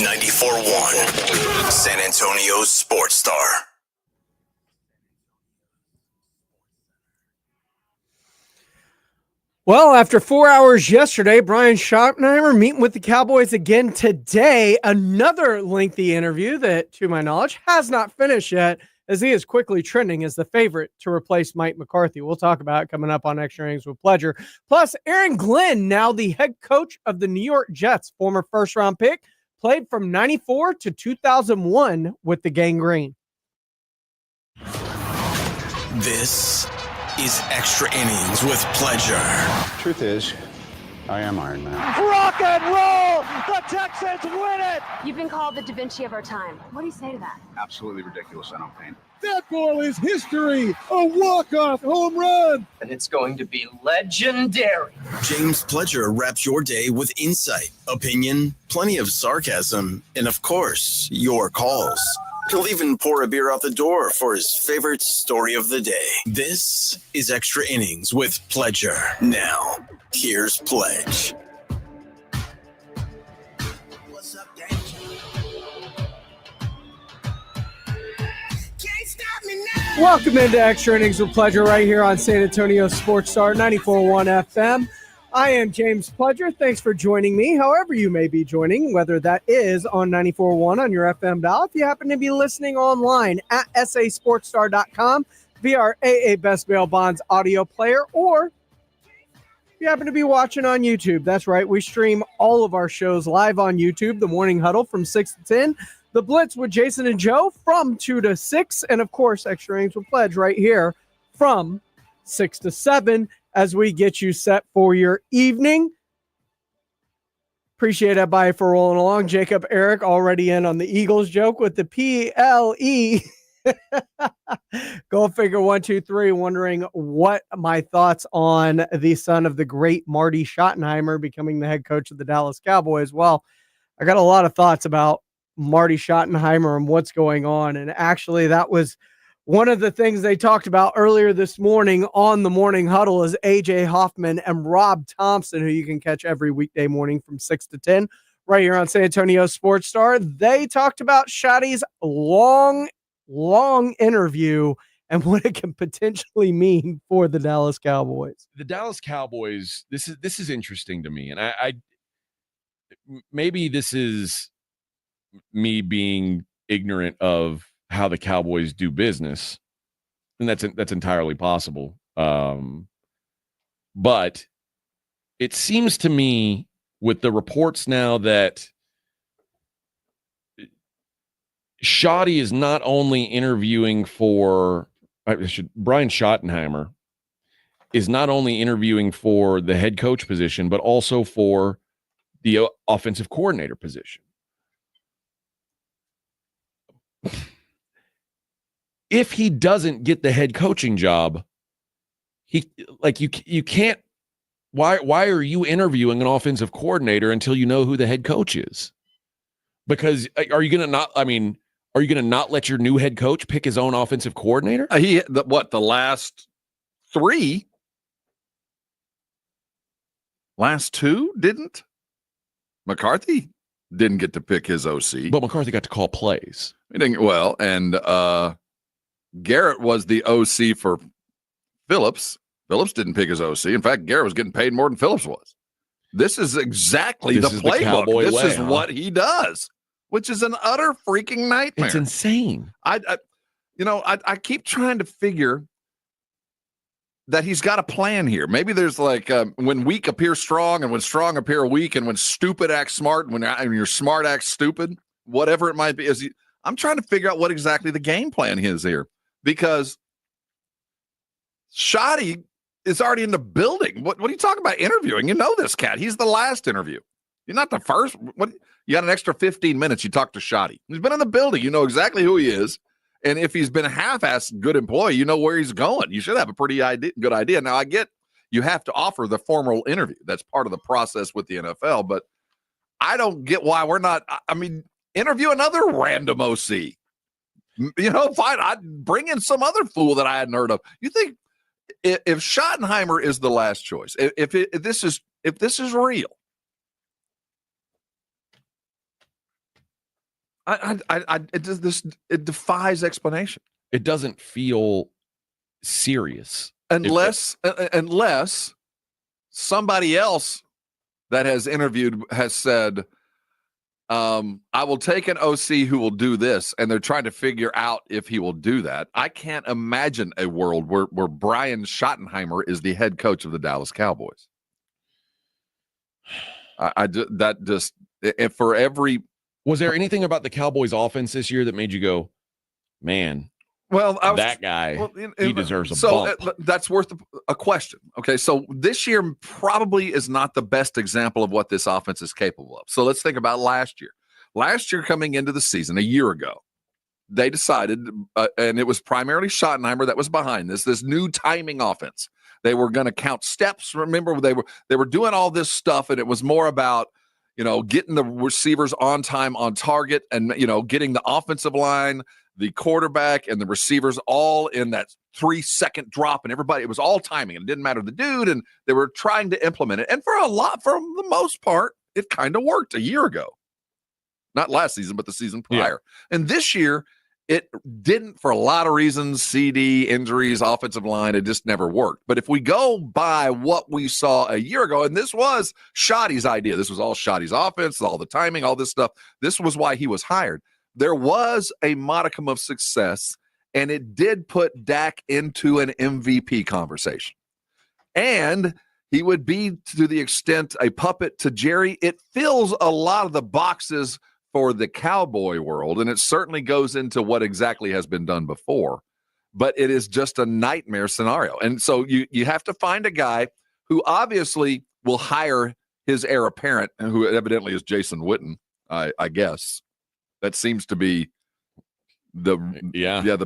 94.1 San Antonio's Sports Star. Well, after 4 hours yesterday, Brian Schottenheimer meeting with the Cowboys again today. Another lengthy interview that, to my knowledge, has not finished yet, as he is quickly trending as the favorite to replace Mike McCarthy. We'll talk about it coming up on Extra Innings with Pleasure. Plus, Aaron Glenn, now the head coach of the New York Jets, former first-round pick, played from 94 to 2001 with the Gang Green. This is Extra Innings with Pleasure. Truth is, I am Iron Man. Rock and roll! The Texans win it! You've been called the Da Vinci of our time. What do you say to that? Absolutely ridiculous. I don't paint. That ball is history. A walk-off home run. And it's going to be legendary. James Pleasure wraps your day with insight, opinion, plenty of sarcasm, and of course, your calls. He'll even pour a beer out the door for his favorite story of the day. This is Extra Innings with Pleasure. Now, here's Pledge. What's up, Danger? Can't stop me now. Welcome into Extra Innings with Pleasure right here on San Antonio Sports Star 94.1 FM. I am James Pleasure. Thanks for joining me, however you may be joining, whether that is on 94.1 on your FM dial. If you happen to be listening online at sasportstar.com via our AA Best Bail Bonds audio player, or if you happen to be watching on YouTube, that's right, we stream all of our shows live on YouTube, The Morning Huddle from 6 to 10, The Blitz with Jason and Joe from 2 to 6, and of course, Extra Innings with Pledge right here from 6 to 7. As we get you set for your evening. Appreciate everybody for rolling along. Jacob Eric already in on the Eagles joke with the PLE. Go figure 1, 2, 3. Wondering what my thoughts on the son of the great Marty Schottenheimer becoming the head coach of the Dallas Cowboys. Well, I got a lot of thoughts about Marty Schottenheimer and what's going on. And actually, that was one of the things they talked about earlier this morning on the Morning Huddle is A.J. Hoffman and Rob Thompson, who you can catch every weekday morning from 6 to 10 right here on San Antonio Sports Star. They talked about Shotty's long interview and what it can potentially mean for the Dallas Cowboys. The Dallas Cowboys, this is interesting to me. And I maybe this is me being ignorant of how the Cowboys do business, and that's entirely possible. But it seems to me with the reports now that Shoddy is not only interviewing for Brian Schottenheimer is not only interviewing for the head coach position, but also for the offensive coordinator position. If he doesn't get the head coaching job, you can't. Why are you interviewing an offensive coordinator until you know who the head coach is? Because are you going to not let your new head coach pick his own offensive coordinator? The last three? Last two didn't? McCarthy didn't get to pick his OC. But McCarthy got to call plays. He didn't. Well, and Garrett was the OC for Phillips. Phillips didn't pick his OC. In fact, Garrett was getting paid more than Phillips was. This is exactly the playbook. This is what he does, which is an utter freaking nightmare. It's insane. I keep trying to figure that he's got a plan here. Maybe there's like when weak appears strong, and when strong appear weak, and when stupid acts smart, and when you're smart acts stupid, whatever it might be. I'm trying to figure out what exactly the game plan is here, because Shoddy is already in the building. What are you talking about interviewing? You know this cat. He's the last interview. You're not the first. You got an extra 15 minutes. You talk to Shoddy. He's been in the building. You know exactly who he is. And if he's been a half-assed good employee, you know where he's going. You should have a pretty good idea. Now, I get you have to offer the formal interview. That's part of the process with the NFL. But I don't get why we're not. I mean, interview another random OC. Fine. I'd bring in some other fool that I hadn't heard of. You think if Schottenheimer is the last choice, if this is real, It defies explanation. It doesn't feel serious Unless somebody else that has interviewed has said, I will take an OC who will do this, and they're trying to figure out if he will do that. I can't imagine a world where Brian Schottenheimer is the head coach of the Dallas Cowboys. Was there anything about the Cowboys offense this year that made you go, man, that guy, he deserves a bump? That's worth a question. Okay, so this year probably is not the best example of what this offense is capable of. So let's think about last year. Last year, coming into the season, a year ago, they decided, and it was primarily Schottenheimer that was behind this new timing offense. They were going to count steps. Remember, they were doing all this stuff, and it was more about, getting the receivers on time, on target, and, getting the offensive line, the quarterback, and the receivers all in that 3-second drop, and everybody, it was all timing, and it didn't matter the dude, and they were trying to implement it. And for the most part, it kind of worked a year ago. Not last season, but the season prior. Yeah. And this year, it didn't for a lot of reasons. CD, injuries, offensive line, it just never worked. But if we go by what we saw a year ago, and this was Shoddy's idea, this was all Shoddy's offense, all the timing, all this stuff, this was why he was hired. There was a modicum of success, and it did put Dak into an MVP conversation. And he would be, to the extent, a puppet to Jerry. It fills a lot of the boxes for the Cowboy world, and it certainly goes into what exactly has been done before, but it is just a nightmare scenario. And so you have to find a guy who obviously will hire his heir apparent, who evidently is Jason Witten, I guess. That seems to be the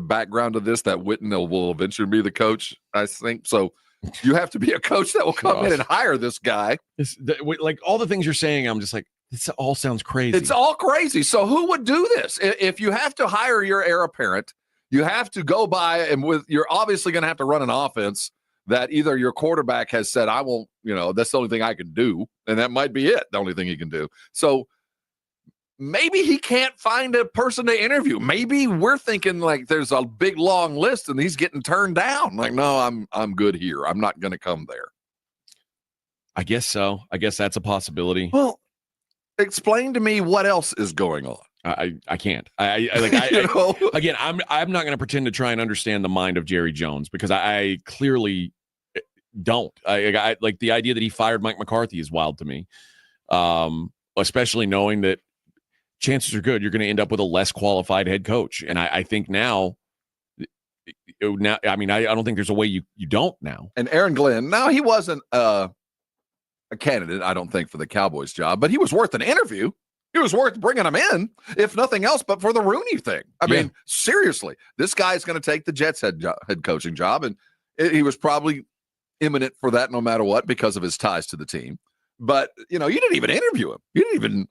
background of this, that Witten will eventually be the coach, I think. So you have to be a coach that will come in and hire this guy. Like all the things you're saying, I'm just like, this all sounds crazy. It's all crazy. So who would do this? If you have to hire your heir apparent, you have to go by, and you're obviously going to have to run an offense that either your quarterback has said, I won't, that's the only thing I can do. And that might be it, the only thing he can do. So maybe he can't find a person to interview. Maybe we're thinking like there's a big long list and he's getting turned down. Like, no, I'm good here. I'm not going to come there. I guess so. I guess that's a possibility. Well, explain to me what else is going on. I can't. Again, I'm not going to pretend to try and understand the mind of Jerry Jones, because I clearly don't. I like the idea that he fired Mike McCarthy is wild to me. Especially knowing that chances are good you're going to end up with a less qualified head coach. And I think now, I mean, I don't think there's a way you don't now. And Aaron Glenn, no, he wasn't a candidate, I don't think, for the Cowboys job, but he was worth an interview. He was worth bringing him in, if nothing else, but for the Rooney thing. I mean, seriously, this guy's going to take the Jets head coaching job, and he was probably imminent for that no matter what because of his ties to the team. But, you didn't even interview him. You didn't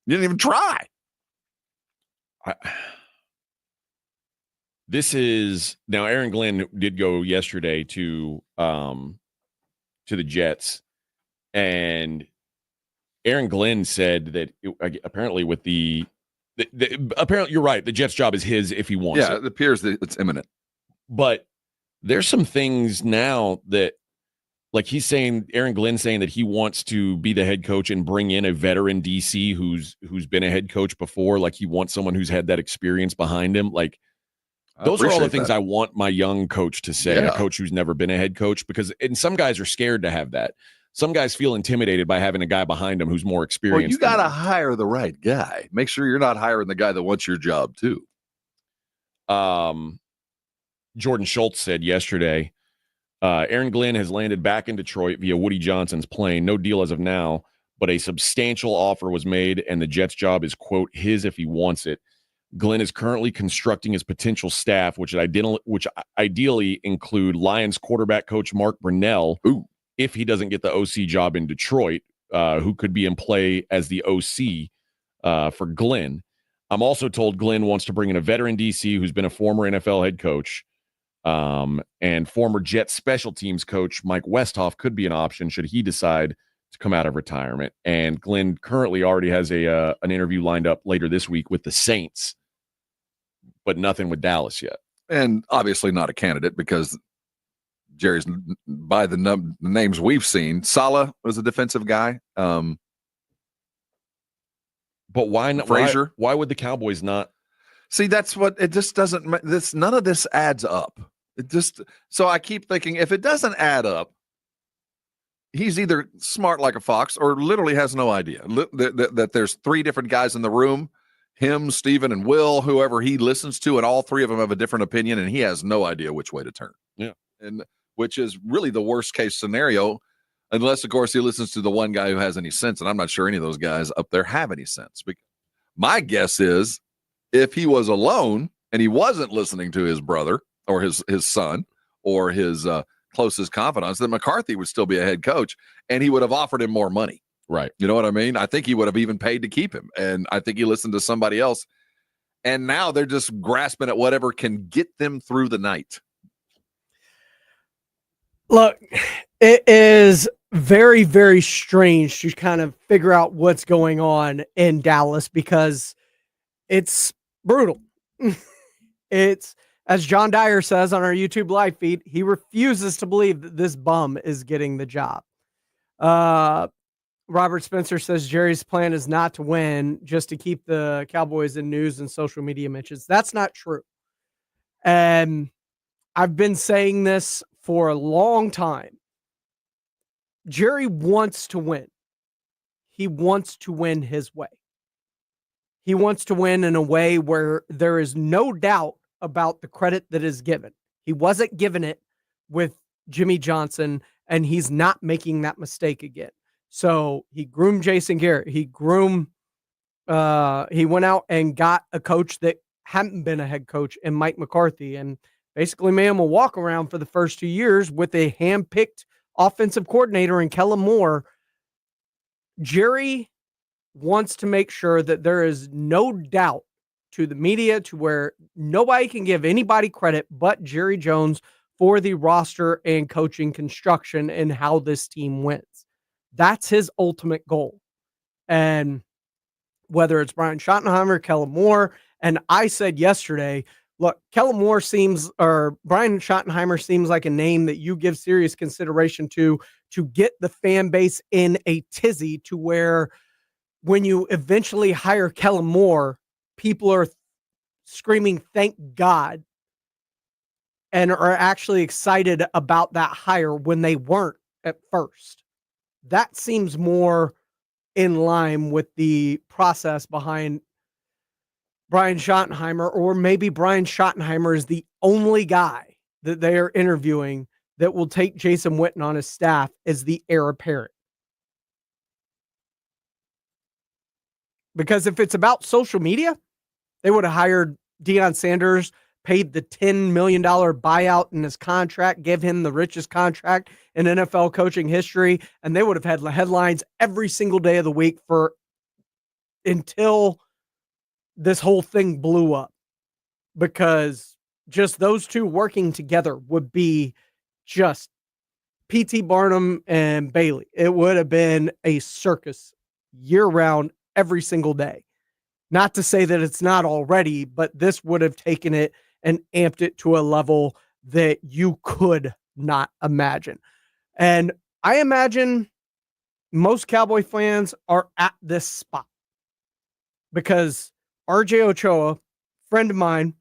even try. This is now Aaron Glenn did go yesterday to the Jets, and Aaron Glenn said that apparently with apparently you're right. The Jets job is his if he wants it. Yeah, it appears that it's imminent. But there's some things now that, like Aaron Glenn saying that he wants to be the head coach and bring in a veteran DC who's been a head coach before. Like he wants someone who's had that experience behind him. Like those are all the things I want my young coach to say, a coach who's never been a head coach, and some guys are scared to have that. Some guys feel intimidated by having a guy behind them who's more experienced. Well, you got to hire the right guy. Make sure you're not hiring the guy that wants your job too. Jordan Schultz said yesterday, Aaron Glenn has landed back in Detroit via Woody Johnson's plane. No deal as of now, but a substantial offer was made, and the Jets job is, quote, his if he wants it. Glenn is currently constructing his potential staff, which ideally include Lions quarterback coach Mark Brunell, if he doesn't get the OC job in Detroit, who could be in play as the OC for Glenn. I'm also told Glenn wants to bring in a veteran DC who's been a former NFL head coach, and former Jets special teams coach Mike Westhoff could be an option should he decide to come out of retirement. And Glenn currently already has an interview lined up later this week with the Saints, but nothing with Dallas yet. And obviously not a candidate because Jerry's, by the names we've seen, Saleh was a defensive guy. But why not? Frazier? Why would the Cowboys not? See, that's what it just doesn't. None of this adds up. So I keep thinking if it doesn't add up, he's either smart like a fox or literally has no idea that there's three different guys in the room, him, Steven, and Will, whoever he listens to, and all three of them have a different opinion, and he has no idea which way to turn. Yeah. And which is really the worst case scenario, unless, of course, he listens to the one guy who has any sense, and I'm not sure any of those guys up there have any sense. My guess is if he was alone and he wasn't listening to his brother or his son or his closest confidants, then McCarthy would still be a head coach, and he would have offered him more money. Right. You know what I mean? I think he would have even paid to keep him. And I think he listened to somebody else. And now they're just grasping at whatever can get them through the night. Look, it is very, very strange to kind of figure out what's going on in Dallas because it's brutal. It's, as John Dyer says on our YouTube live feed, he refuses to believe that this bum is getting the job. Robert Spencer says Jerry's plan is not to win, just to keep the Cowboys in news and social media mentions. That's not true. And I've been saying this for a long time. Jerry wants to win. He wants to win his way. He wants to win in a way where there is no doubt about the credit that is given. He wasn't given it with Jimmy Johnson, and he's not making that mistake again. So he groomed Jason Garrett. He went out and got a coach that hadn't been a head coach in Mike McCarthy, and basically made him a walk around for the first 2 years with a hand-picked offensive coordinator in Kellen Moore. Jerry wants to make sure that there is no doubt to the media, to where nobody can give anybody credit but Jerry Jones for the roster and coaching construction and how this team wins. That's his ultimate goal. And whether it's Brian Schottenheimer, Kellen Moore, and I said yesterday, look, Kellen Moore Brian Schottenheimer seems like a name that you give serious consideration to get the fan base in a tizzy, to where when you eventually hire Kellen Moore, people are screaming, thank God, and are actually excited about that hire when they weren't at first. That seems more in line with the process behind Brian Schottenheimer, or maybe Brian Schottenheimer is the only guy that they are interviewing that will take Jason Witten on his staff as the heir apparent. Because if it's about social media, they would have hired Deion Sanders, paid the $10 million buyout in his contract, give him the richest contract in NFL coaching history, and they would have had headlines every single day of the week until this whole thing blew up. Because just those two working together would be just P.T. Barnum and Bailey. It would have been a circus year-round, every single day. Not to say that it's not already, but this would have taken it and amped it to a level that you could not imagine. And I imagine most Cowboy fans are at this spot because RJ Ochoa, friend of mine,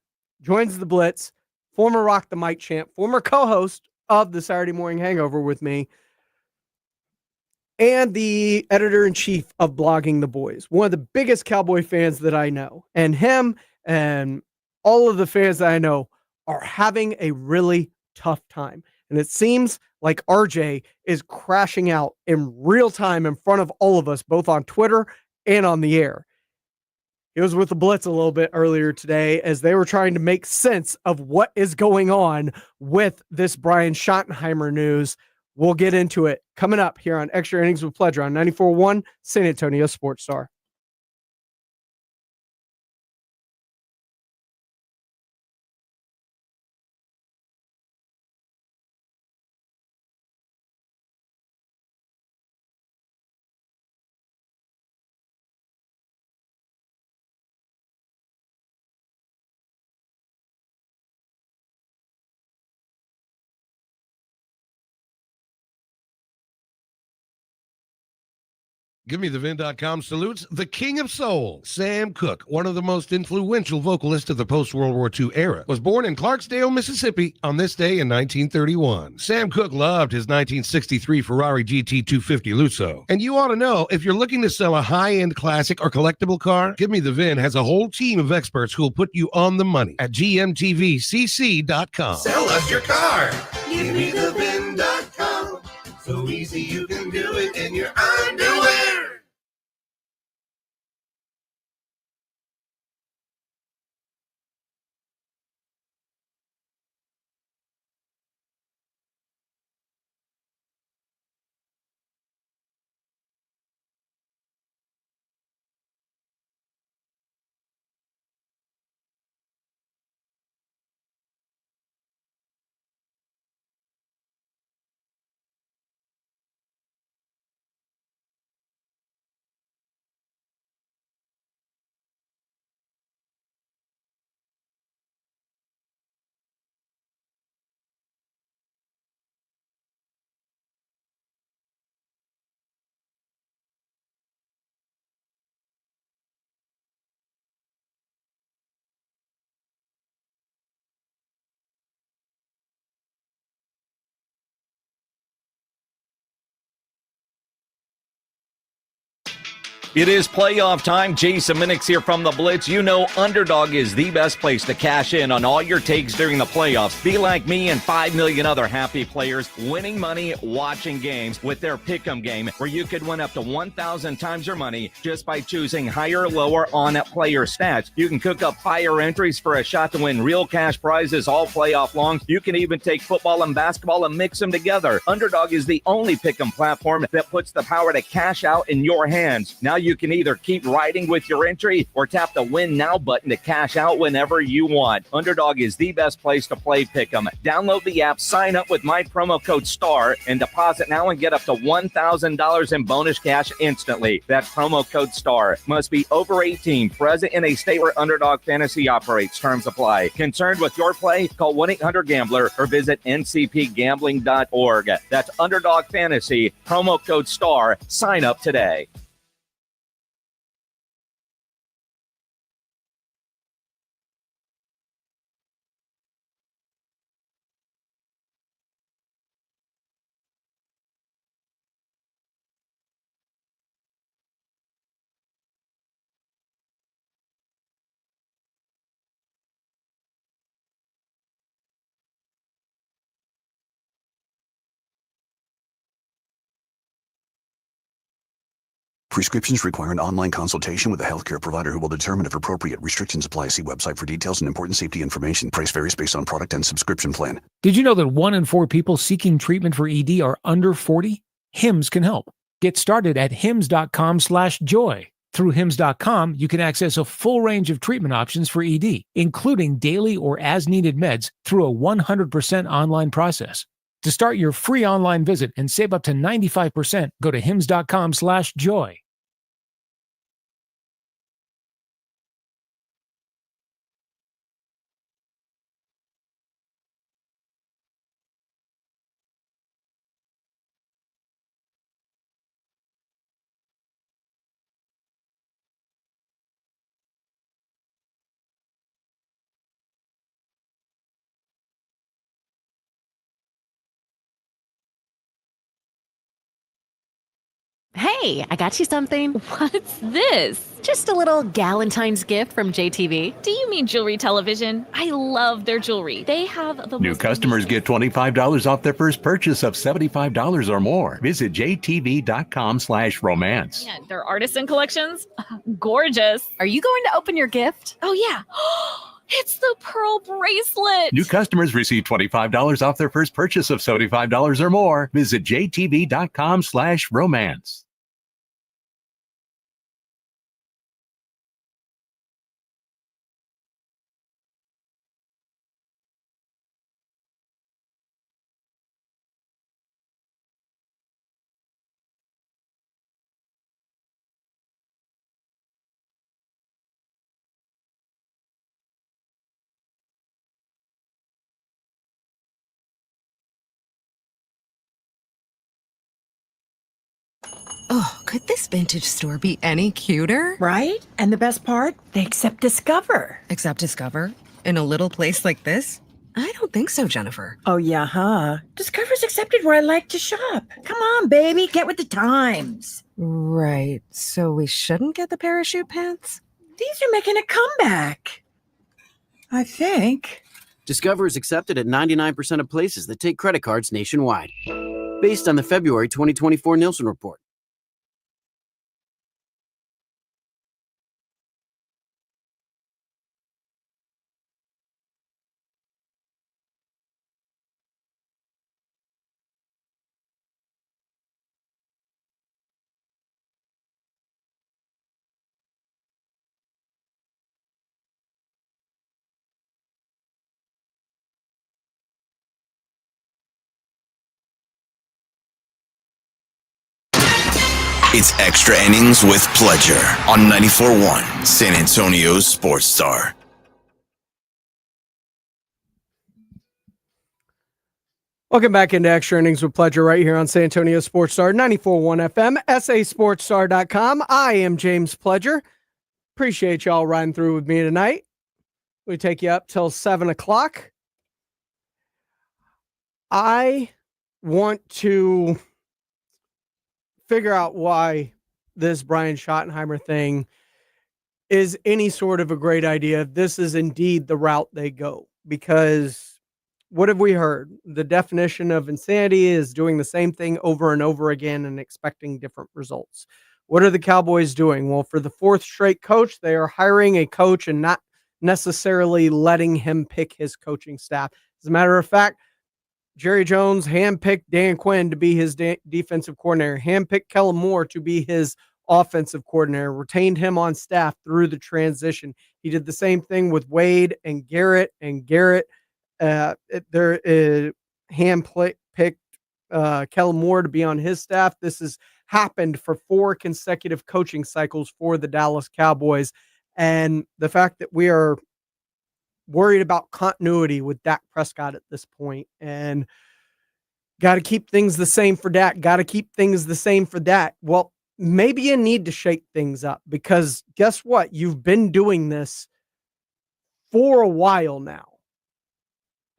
joins the Blitz, former Rock the Mic champ, former co-host of the Saturday Morning Hangover with me, and the editor-in-chief of Blogging the Boys, one of the biggest Cowboy fans that I know. And him and all of the fans that I know are having a really tough time. And it seems like RJ is crashing out in real time in front of all of us, both on Twitter and on the air. He was with the Blitz a little bit earlier today as they were trying to make sense of what is going on with this Brian Schottenheimer news. We'll get into it coming up here on Extra Innings with Pleasure on 94.1 San Antonio Sports Star. GiveMeTheVin.com salutes the king of soul, Sam Cooke, one of the most influential vocalists of the post-World War II era, was born in Clarksdale, Mississippi on this day in 1931. Sam Cooke loved his 1963 Ferrari GT 250 Lusso. And you ought to know, if you're looking to sell a high-end classic or collectible car, Give Me the Vin has a whole team of experts who will put you on the money at GMTVCC.com. Sell us your car. GiveMeTheVin.com. So easy you can do it in your underwear. It is playoff time. Jason Minix here from The Blitz. You know Underdog is the best place to cash in on all your takes during the playoffs. Be like me and 5 million other happy players winning money watching games with their Pick'em game, where you could win up to 1,000 times your money just by choosing higher or lower on player stats. You can cook up fire entries for a shot to win real cash prizes all playoff long. You can even take football and basketball and mix them together. Underdog is the only Pick'em platform that puts the power to cash out in your hands. Now you can either keep riding with your entry or tap the Win Now button to cash out whenever you want. Underdog is the best place to play Pick'em. Download the app, sign up with my promo code STAR, and deposit now and get up to $1,000 in bonus cash instantly. That's promo code STAR. Must be over 18, present in a state where Underdog Fantasy operates. Terms apply. Concerned with your play? Call 1-800-GAMBLER or visit ncpgambling.org. That's Underdog Fantasy, promo code STAR. Sign up today. Prescriptions require an online consultation with a healthcare provider who will determine if appropriate. Restrictions apply. See website for details and important safety information. Price varies based on product and subscription plan. Did you know that 1 in 4 people seeking treatment for ED are under 40? HIMS can help. Get started at hims.com/joy. Through hims.com, you can access a full range of treatment options for ED, including daily or as-needed meds through a 100% online process. To start your free online visit and save up to 95%, go to hims.com/joy. Hey, I got you something. What's this? Just a little Galentine's gift from JTV. Do you mean jewelry television? I love their jewelry. They have the New customers get $25 off their first purchase of $75 or more. Visit jtv.com/romance. Yeah, their artisan collections, gorgeous. Are you going to open your gift? Oh, yeah. It's the pearl bracelet. New customers receive $25 off their first purchase of $75 or more. Visit jtv.com/romance. Oh, Could this vintage store be any cuter? Right? And the best part, they accept Discover. Accept Discover? In a little place like this? I don't think so, Jennifer. Oh, yeah, huh? Discover's accepted where I like to shop. Come on, baby, get with the times. Right. So we shouldn't get the parachute pants? These are making a comeback. I think. Discover is accepted at 99% of places that take credit cards nationwide. Based on the February 2024 Nielsen report. It's Extra Innings with Pledger on 94.1 San Antonio's Sports Star. Welcome back into Extra Innings with Pledger right here on San Antonio Sports Star, 94.1 FM, sasportstar.com. I am James Pledger. Appreciate y'all riding through with me tonight. We take you up till 7 o'clock. I want to figure out why this Brian Schottenheimer thing is any sort of a great idea if this is indeed the route they go. Because what have we heard? The definition of insanity is doing the same thing over and over again and expecting different results. What are the Cowboys doing? Well, for the fourth straight coach, they are hiring a coach and not necessarily letting him pick his coaching staff. As a matter of fact, Jerry Jones handpicked Dan Quinn to be his defensive coordinator, handpicked Kellen Moore to be his offensive coordinator, retained him on staff through the transition. He did the same thing with Wade and Garrett. Handpicked Kellen Moore to be on his staff. This has happened for 4 consecutive coaching cycles for the Dallas Cowboys. And the fact that we are worried about continuity with Dak Prescott at this point, and got to keep things the same for Dak, got to keep things the same for Dak. Well, maybe you need to shake things up, because guess what? You've been doing this for a while now,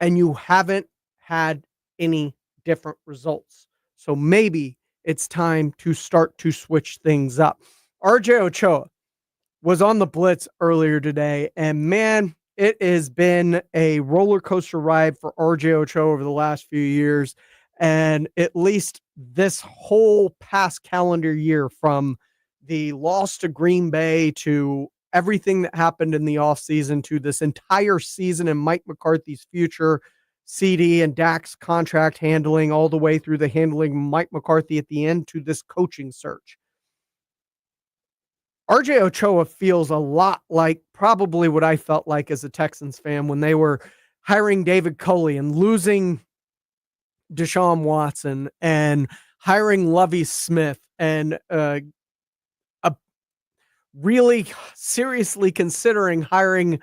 and you haven't had any different results. So maybe it's time to start to switch things up. RJ Ochoa was on the Blitz earlier today, and man, it has been a roller coaster ride for RJ Ochoa over the last few years. And at least this whole past calendar year, from the loss to Green Bay to everything that happened in the offseason to this entire season and Mike McCarthy's future, CD and Dak's contract handling, all the way through the handling Mike McCarthy at the end to this coaching search. RJ Ochoa feels a lot like probably what I felt like as a Texans fan when they were hiring David Culley and losing Deshaun Watson and hiring Lovie Smith and really seriously considering hiring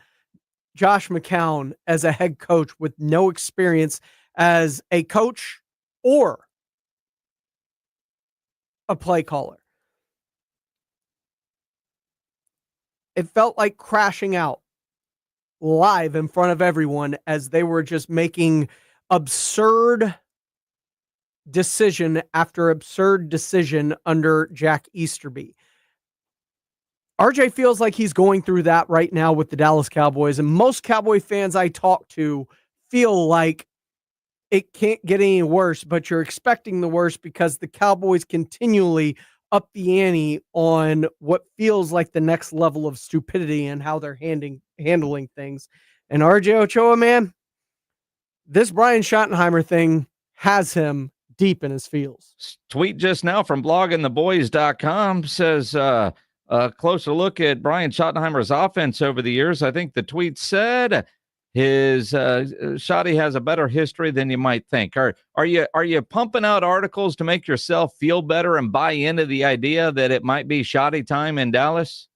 Josh McCown as a head coach with no experience as a coach or a play caller. It felt like crashing out live in front of everyone as they were just making absurd decision after absurd decision under Jack Easterby. RJ feels like he's going through that right now with the Dallas Cowboys, and most Cowboy fans I talk to feel like it can't get any worse, but you're expecting the worst because the Cowboys continually up the ante on what feels like the next level of stupidity and how they're handling things. And RJ Ochoa, man, this Brian Schottenheimer thing has him deep in his feels. Tweet just now from bloggingtheboys.com says a closer look at Brian Schottenheimer's offense over the years. I think the tweet said his Schotty has a better history than you might think. Are you pumping out articles to make yourself feel better and buy into the idea that it might be Schotty time in Dallas?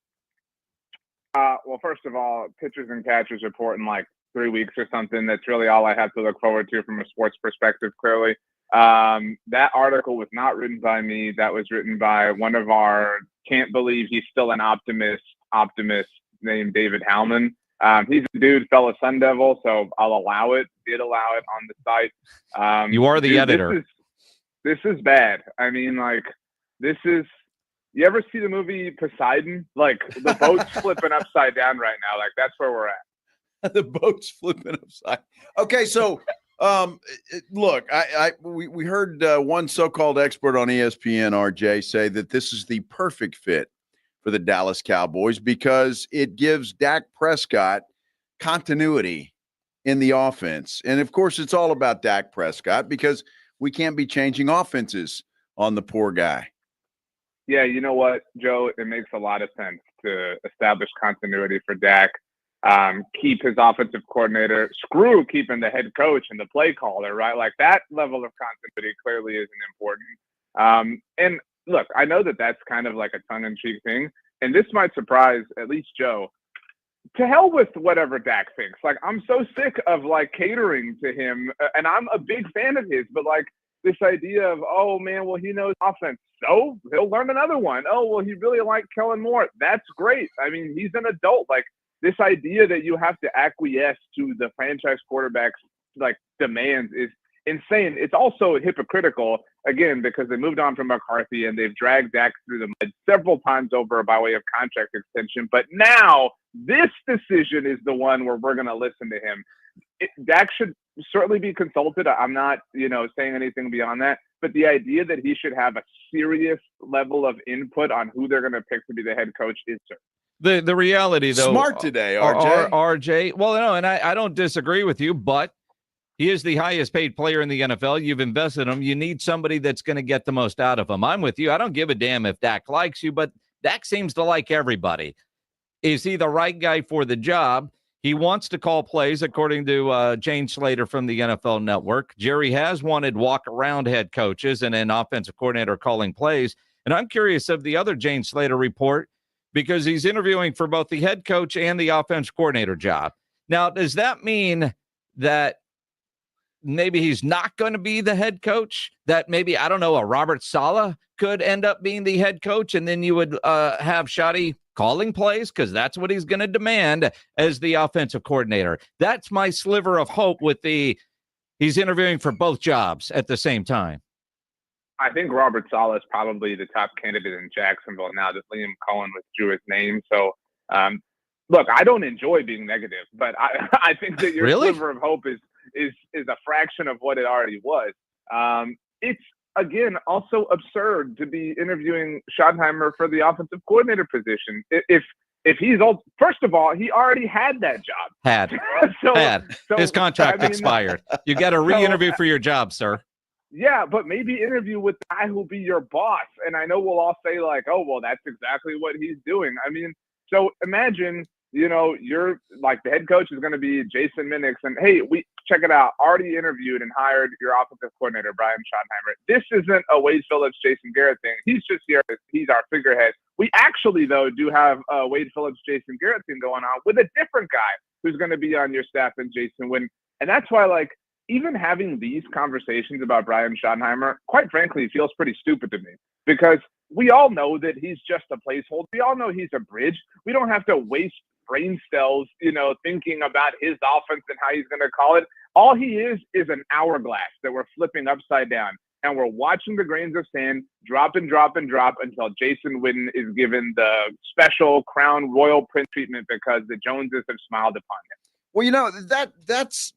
Well, first of all, pitchers and catchers report in like 3 weeks or something. That's really all I have to look forward to from a sports perspective, clearly. That article was not written by me. That was written by one of our can't believe he's still an optimist named David Howman. He's a dude, fellow Sun Devil, so I'll allow it. Did allow it on the site. You are the editor. This is bad. I mean, like, this is. You ever see the movie Poseidon? Like, the boat's flipping upside down right now. Like, that's where we're at. The boat's flipping upside. Okay, so look, we heard one so-called expert on ESPN, RJ, say that this is the perfect fit for the Dallas Cowboys because it gives Dak Prescott continuity in the offense. And of course, it's all about Dak Prescott because we can't be changing offenses on the poor guy. Yeah, you know what, Joe? It makes a lot of sense to establish continuity for Dak. Keep his offensive coordinator, screw keeping the head coach and the play caller, right? Like, that level of continuity clearly isn't important. And look, I know that that's kind of like a tongue-in-cheek thing, and this might surprise at least Joe. To hell with whatever Dak thinks. Like, I'm so sick of, like, catering to him, and I'm a big fan of his, but, like, this idea of, oh, man, well, he knows offense, so he'll learn another one. Oh, well, he really liked Kellen Moore. That's great. I mean, he's an adult. Like, this idea that you have to acquiesce to the franchise quarterback's, like, demands is insane. It's also hypocritical, again, because they moved on from McCarthy and they've dragged Dak through the mud several times over by way of contract extension. But now this decision is the one where we're going to listen to him. Dak should certainly be consulted. I'm not, saying anything beyond that. But the idea that he should have a serious level of input on who they're going to pick to be the head coach is certain. The reality, though, smart today, RJ. RJ. Well, no, and I don't disagree with you, but he is the highest paid player in the NFL. You've invested in him. You need somebody that's going to get the most out of him. I'm with you. I don't give a damn if Dak likes you, but Dak seems to like everybody. Is he the right guy for the job? He wants to call plays, according to Jane Slater from the NFL Network. Jerry has wanted walk-around head coaches and an offensive coordinator calling plays. And I'm curious of the other Jane Slater report because he's interviewing for both the head coach and the offensive coordinator job. Now, does that mean that maybe he's not going to be the head coach? That maybe, I don't know, a Robert Saleh could end up being the head coach, and then you would have Shoddy calling plays because that's what he's going to demand as the offensive coordinator. That's my sliver of hope with he's interviewing for both jobs at the same time. I think Robert Saleh is probably the top candidate in Jacksonville now that Liam Cohen withdrew his name. So, look, I don't enjoy being negative, but I think that your sliver of hope is a fraction of what it already was. It's, again, also absurd to be interviewing Schottenheimer for the offensive coordinator position. If he's old, first of all, he already had that job. So his contract expired. You got to re-interview for your job, sir. Yeah, but maybe interview with the guy who'll be your boss. And I know we'll all say, like, oh, well, that's exactly what he's doing. I mean, so imagine, you're like, the head coach is going to be Jason Minix, and hey, check it out. Already interviewed and hired your offensive coordinator, Brian Schottenheimer. This isn't a Wade Phillips, Jason Garrett thing. He's just here. He's our figurehead. We actually, though, do have a Wade Phillips, Jason Garrett thing going on with a different guy who's going to be on your staff than Jason Witten. And that's why, like, even having these conversations about Brian Schottenheimer, quite frankly, feels pretty stupid to me because we all know that he's just a placeholder. We all know he's a bridge. We don't have to waste brain cells, thinking about his offense and how he's going to call it. All he is an hourglass that we're flipping upside down. And we're watching the grains of sand drop and drop and drop until Jason Witten is given the special crown royal prince treatment because the Joneses have smiled upon him. Well, that's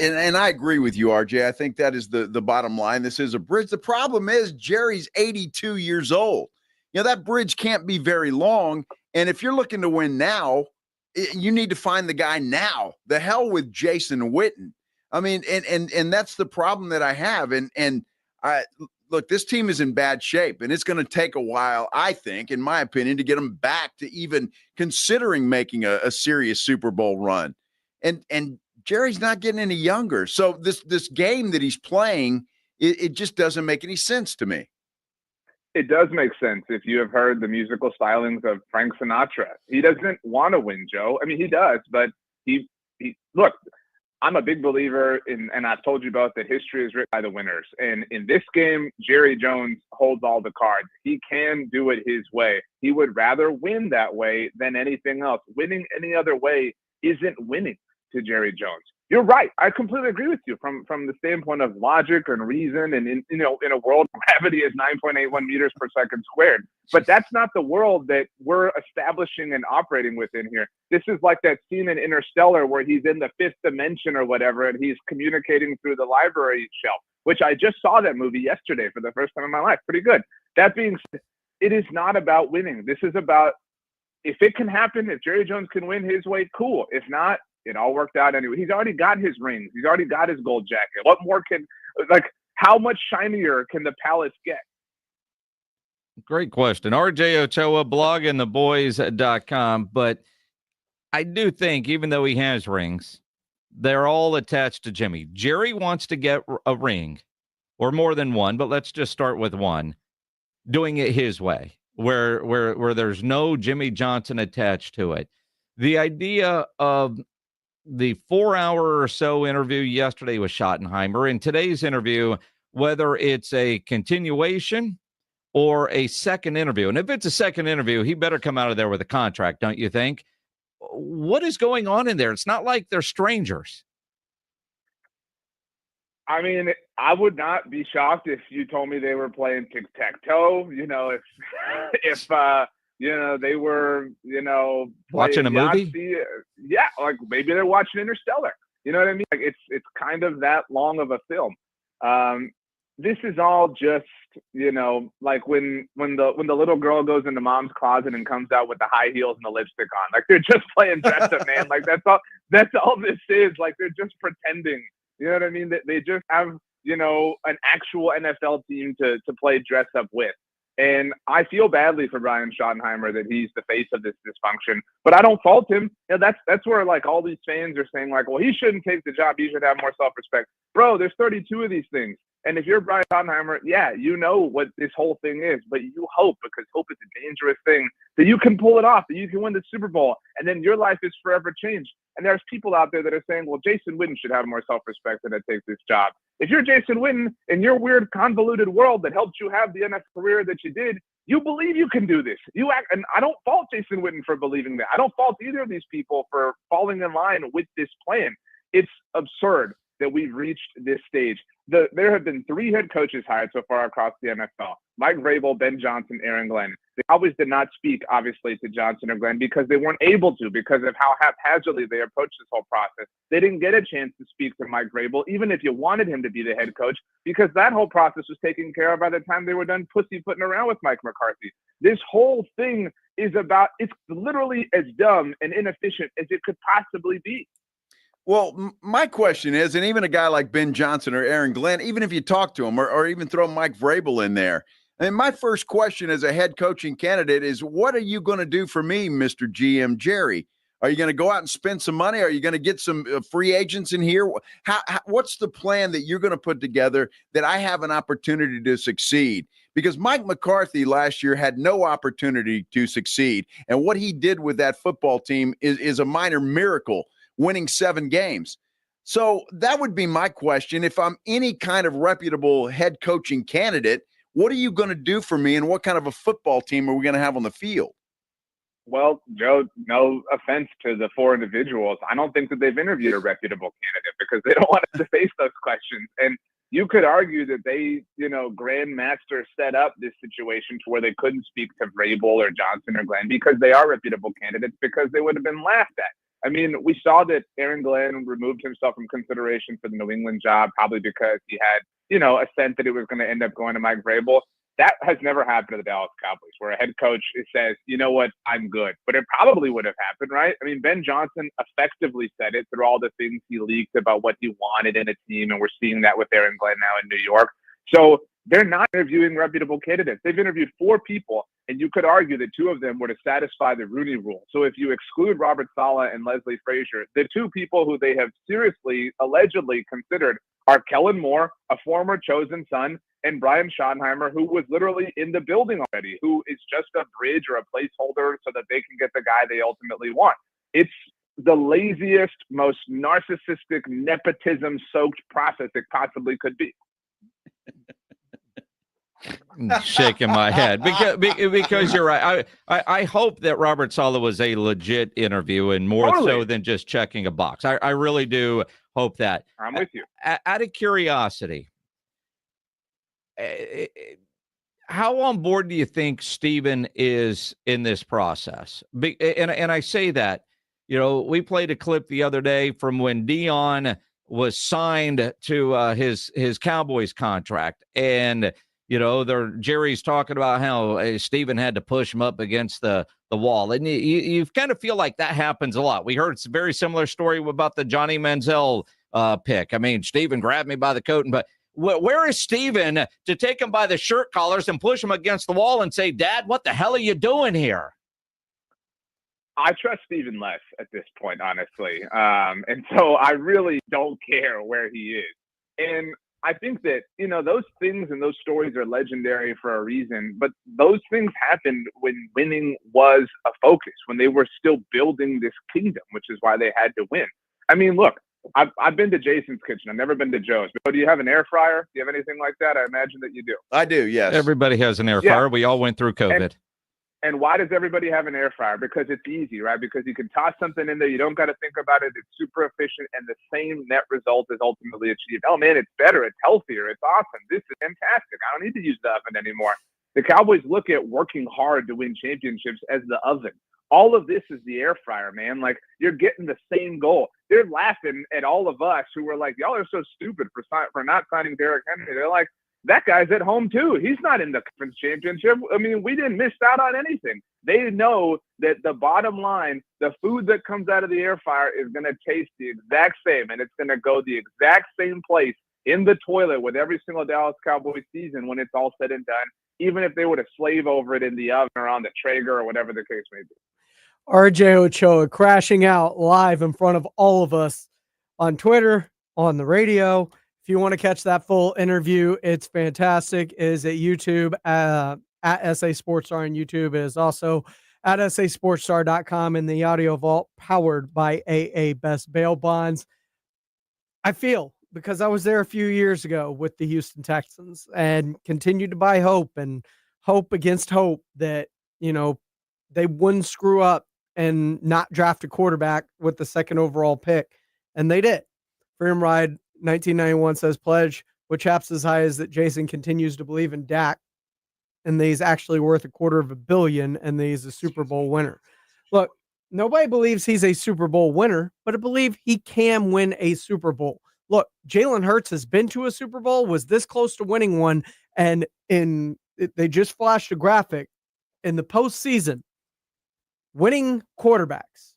and I agree with you, RJ. I think that is the bottom line. This is a bridge. The problem is Jerry's 82 years old. That bridge can't be very long. And if you're looking to win now, you need to find the guy now. The hell with Jason Witten. I mean, and that's the problem that I have. And I look, this team is in bad shape, and it's going to take a while, I think, in my opinion, to get them back to even considering making a serious Super Bowl run. And Jerry's not getting any younger. So this game that he's playing, it just doesn't make any sense to me. It does make sense if you have heard the musical stylings of Frank Sinatra. He doesn't want to win, Joe. I mean, he does, but he look, I'm a big believer in, and I've told you both, that history is written by the winners. And in this game, Jerry Jones holds all the cards. He can do it his way. He would rather win that way than anything else. Winning any other way isn't winning to Jerry Jones. You're right. I completely agree with you from the standpoint of logic and reason. And in a world where gravity is 9.81 meters per second squared. But that's not the world that we're establishing and operating within here. This is like that scene in Interstellar where he's in the fifth dimension or whatever, and he's communicating through the library shelf, which I just saw that movie yesterday for the first time in my life. Pretty good. That being said, it is not about winning. This is about, if it can happen, if Jerry Jones can win his way, cool. If not, it all worked out anyway. He's already got his rings. He's already got his gold jacket. What more how much shinier can the palace get? Great question. RJ Ochoa, bloggingtheboys.com. But I do think, even though he has rings, they're all attached to Jimmy. Jerry wants to get a ring, or more than one, but let's just start with one, doing it his way, where there's no Jimmy Johnson attached to it. The idea of the 4-hour or so interview yesterday with Schottenheimer, and today's interview, whether it's a continuation or a second interview. And if it's a second interview, he better come out of there with a contract, don't you think? What is going on in there? It's not like they're strangers. I mean, I would not be shocked if you told me they were playing tic-tac-toe, if they were, watching a movie. Yahtzee. Yeah, like maybe they're watching Interstellar. You know what I mean? Like it's kind of that long of a film. This is all just, like when the little girl goes into mom's closet and comes out with the high heels and the lipstick on. Like they're just playing dress up, man. Like that's all this is. Like they're just pretending. You know what I mean? They just have, an actual NFL team to play dress up with. And I feel badly for Brian Schottenheimer that he's the face of this dysfunction, but I don't fault him. That's where like all these fans are saying like, well, he shouldn't take the job. He should have more self-respect. Bro, there's 32 of these things. And if you're Brian Schottenheimer, yeah, you know what this whole thing is, but you hope, because hope is a dangerous thing, that you can pull it off, that you can win the Super Bowl, and then your life is forever changed. And there's people out there that are saying, well, Jason Witten should have more self-respect than to take this job. If you're Jason Witten in your weird convoluted world that helped you have the NFL career that you did, you believe you can do this. And I don't fault Jason Witten for believing that. I don't fault either of these people for falling in line with this plan. It's absurd that we've reached this stage. There have been 3 head coaches hired so far across the NFL: Mike Vrabel, Ben Johnson, Aaron Glenn. They always did not speak, obviously, to Johnson or Glenn because they weren't able to, because of how haphazardly they approached this whole process. They didn't get a chance to speak to Mike Vrabel, even if you wanted him to be the head coach, because that whole process was taken care of by the time they were done pussyfooting around with Mike McCarthy. This whole thing is it's literally as dumb and inefficient as it could possibly be. Well, my question is, and even a guy like Ben Johnson or Aaron Glenn, even if you talk to him or even throw Mike Vrabel in there, and my first question as a head coaching candidate is, what are you going to do for me, Mr. GM Jerry? Are you going to go out and spend some money? Are you going to get some free agents in here? What's the plan that you're going to put together that I have an opportunity to succeed? Because Mike McCarthy last year had no opportunity to succeed. And what he did with that football team is a minor miracle, winning 7 games. So that would be my question. If I'm any kind of reputable head coaching candidate, what are you going to do for me, and what kind of a football team are we going to have on the field? Well, Joe, no offense to the 4 individuals, I don't think that they've interviewed a reputable candidate because they don't want us to face those questions. And you could argue that they, grandmaster set up this situation to where they couldn't speak to Vrabel or Johnson or Glenn because they are reputable candidates, because they would have been laughed at. I mean, we saw that Aaron Glenn removed himself from consideration for the New England job, probably because he had, a sense that it was going to end up going to Mike Vrabel. That has never happened to the Dallas Cowboys, where a head coach says, you know what, I'm good. But it probably would have happened, right? I mean, Ben Johnson effectively said it through all the things he leaked about what he wanted in a team, and we're seeing that with Aaron Glenn now in New York. So they're not interviewing reputable candidates. They've interviewed 4 people, and you could argue that 2 of them were to satisfy the Rooney Rule. So if you exclude Robert Saleh and Leslie Frazier, the 2 people who they have seriously, allegedly considered are Kellen Moore, a former chosen son, and Brian Schottenheimer, who was literally in the building already, who is just a bridge or a placeholder so that they can get the guy they ultimately want. It's the laziest, most narcissistic, nepotism-soaked process it possibly could be. Shaking my head because you're right. I hope that Robert Saleh was a legit interview and more so than just checking a box. I really do hope that. I'm with you. Out of curiosity, how on board do you think Steven is in this process? And I say that, we played a clip the other day from when Dion was signed to his Cowboys contract, and Jerry's talking about how Steven had to push him up against the wall. And you kind of feel like that happens a lot. We heard it's a very similar story about the Johnny Manziel pick. I mean, Steven grabbed me by the coat, but where is Steven to take him by the shirt collars and push him against the wall and say, Dad, what the hell are you doing here? I trust Steven less at this point, honestly. And so I really don't care where he is. And I think that, those things and those stories are legendary for a reason, but those things happened when winning was a focus, when they were still building this kingdom, which is why they had to win. I mean, look, I've been to Jason's kitchen. I've never been to Joe's. But do you have an air fryer? Do you have anything like that? I imagine that you do. I do, yes. Everybody has an air fryer. We all went through COVID. And why does everybody have an air fryer? Because it's easy, right? Because you can toss something in there. You don't got to think about it. It's super efficient, and the same net result is ultimately achieved. Oh, man, it's better. It's healthier. It's awesome. This is fantastic. I don't need to use the oven anymore. The Cowboys look at working hard to win championships as the oven. All of this is the air fryer, man. Like, you're getting the same goal. They're laughing at all of us who were like, y'all are so stupid for not signing Derrick Henry. They're like, that guy's at home too. He's not in the conference championship. I mean, we didn't miss out on anything. They know that the bottom line, the food that comes out of the air fryer is going to taste the exact same, and it's going to go the exact same place in the toilet with every single Dallas Cowboys season when it's all said and done, even if they were to slave over it in the oven or on the Traeger or whatever the case may be. RJ Ochoa crashing out live in front of all of us on Twitter, on the radio. If you want to catch that full interview, it's fantastic. It is at YouTube, at SA Sports Star on YouTube. It is also at sasportstar.com in the audio vault, powered by AA Best Bail Bonds. I feel, because I was there a few years ago with the Houston Texans and continued to buy hope and hope against hope that, they wouldn't screw up and not draft a quarterback with the second overall pick. And they did. Freedom Ride 1991 says, Pledge, what chaps as high as that Jason continues to believe in Dak and that he's actually worth $250 million and that he's a Super Bowl winner. Look, nobody believes he's a Super Bowl winner, but I believe he can win a Super Bowl. Look, Jalen Hurts has been to a Super Bowl, was this close to winning one, and they just flashed a graphic in the postseason. Winning quarterbacks.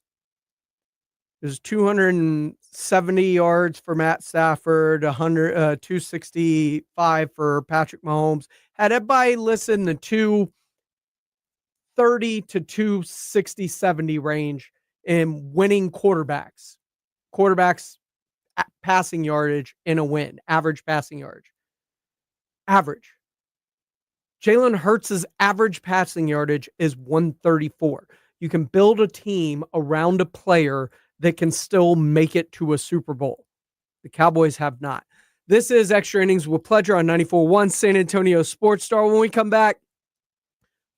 There's 270 yards for Matt Stafford, 265 for Patrick Mahomes. Had everybody listen to 230 to 260, 70 range in winning quarterbacks. Quarterbacks passing yardage in a win. Average passing yardage. Average. Jalen Hurts' average passing yardage is 134. You can build a team around a player that can still make it to a Super Bowl. The Cowboys have not. This is Extra Innings with Pleasure on 94.1 San Antonio Sports Star. When we come back,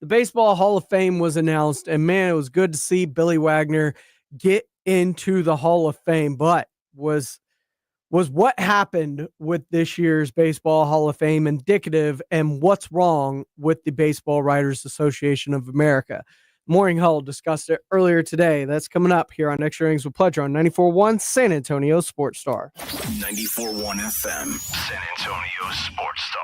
the Baseball Hall of Fame was announced, and man, it was good to see Billy Wagner get into the Hall of Fame. But was what happened with this year's Baseball Hall of Fame indicative, and what's wrong with the Baseball Writers Association of America? Morning Hull discussed it earlier today. That's coming up here on Extra Innings with Pleasure on 94.1 San Antonio Sports Star. 94.1 FM, San Antonio Sports Star.